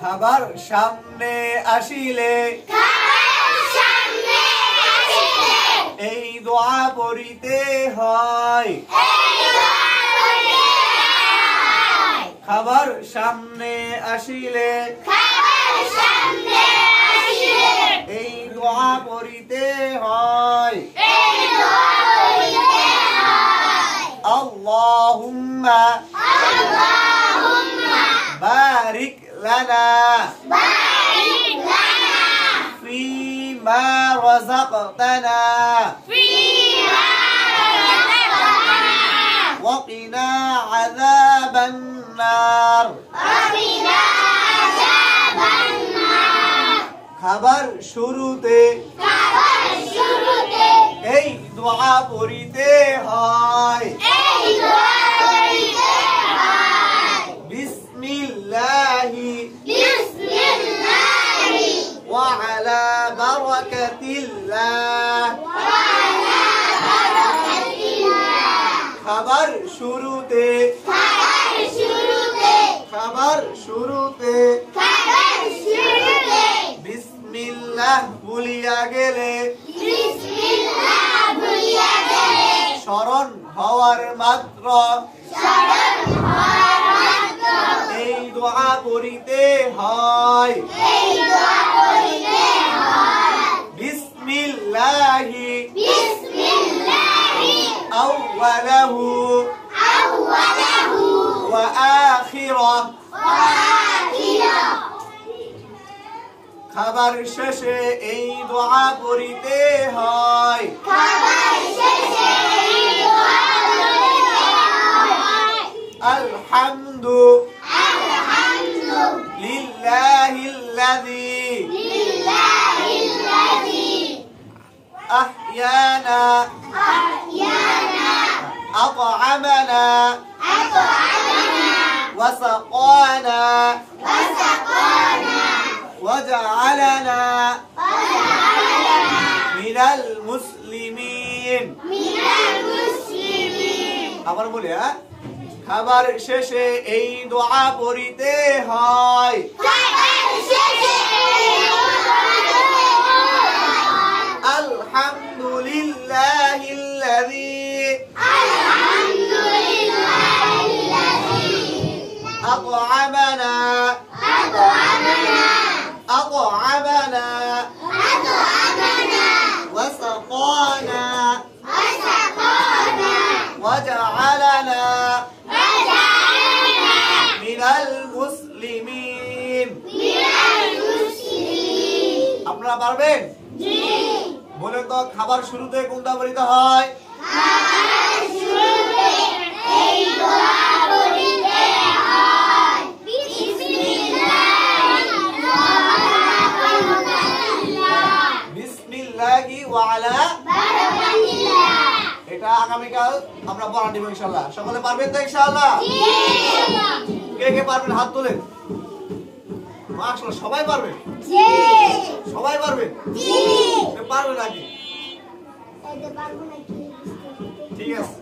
খাবার সামনে আসিলে এই দোয়া পড়িতে হয়। খাবার সামনে আসিলে এই দোয়া পড়িতে হয়। আল্লাহুম্মা বারিক লানা ফীমা রাযাকতানা ওয়া কিনা আযাবান নার। খাবার শুরুতে এই দোয়া পড়িতে হয়। বিসমিল্লাহি ওয়া আলা বারাকাতিল্লাহ। খাবার শুরুতে বিসমিল্লাহ বলিয়া গেলে স্মরণ হওয়ার মাত্র এই দোয়া পড়িতে হয়। বিসমিল্লাহি আউওয়ালাহু ওয়া আখিরাহু। খাবার শেষে এই দোয়া পড়িতে হয়। আলহামদু লিল্লাহিল্লাযী আহইয়ানা আত'আমানা ওয়া সাকানা وجعلنا من المسلمين। আবার বলি, খাবার শেষে এই দোয়া পড়িতে হয়। আলহামদুলিল্লাহিল্লাযী আত'আমানা وسقانا وجعلنا من المسلمين। আপনারা পারবেন? বলে তো খাবার শুরুতে কোনটা পড়িতে হয়? এটা আগামীকাল আমরা পড়া দিব ইনশাআল্লাহ। সকলে পারবেন তো ইনশাআল্লাহ? কে কে পারবেন হাত তোলেন। মাশাআল্লাহ, সবাই পারবেন? সবাই পারবেন? পারবেন নাকি? ঠিক আছে।